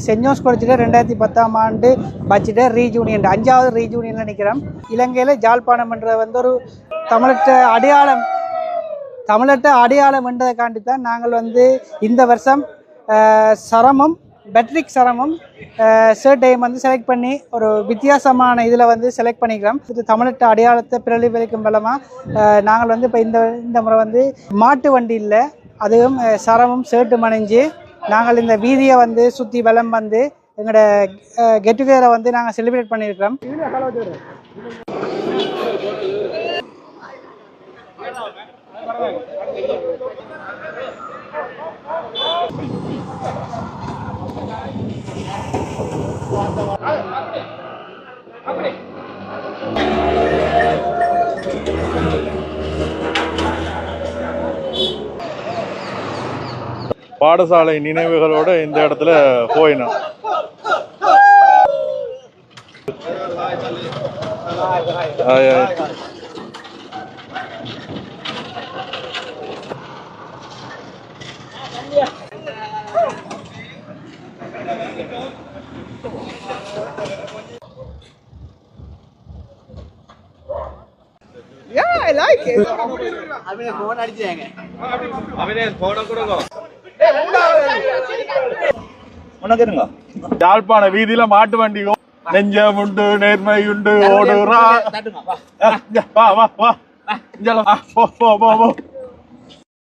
Send Jones காலேஜில் 2010ஆம் ஆண்டு பட்ஜெட்டை ரீஜூனியன் 5வது ரீஜூனியனில் நிற்கிறோம். இலங்கையில் ஜாழ்ப்பாணம் என்ற ஒரு தமிழற்ற அடையாளம் என்றதைக்காண்டி தான் நாங்கள் இந்த வருஷம் சரமும் பெட்ரிக் சரமும் ஷர்ட்டையும் செலக்ட் பண்ணி ஒரு வித்தியாசமான இதில் செலக்ட் பண்ணிக்கிறோம். இது தமிழற்ற அடையாளத்தை பிரதிபலிக்கும் பலமாக நாங்கள் இப்போ இந்த முறை மாட்டு வண்டி இல்லை, அதுவும் சரமும் ஷர்ட்டும் அணிஞ்சு நாங்கள் இந்த வீதியை சுற்றி வலம் எங்களோட கெட் டுகெதரை நாங்கள் செலிப்ரேட் பண்ணியிருக்கிறோம். பாடசாலை நினைவுகளோட இந்த இடத்துல போயினோம். Yeah, I like it. யாழ்ப்பாண வீதியில மாட்டு வண்டியும் நெஞ்சம் உண்டு நேர்மை உண்டு ஓடுறா.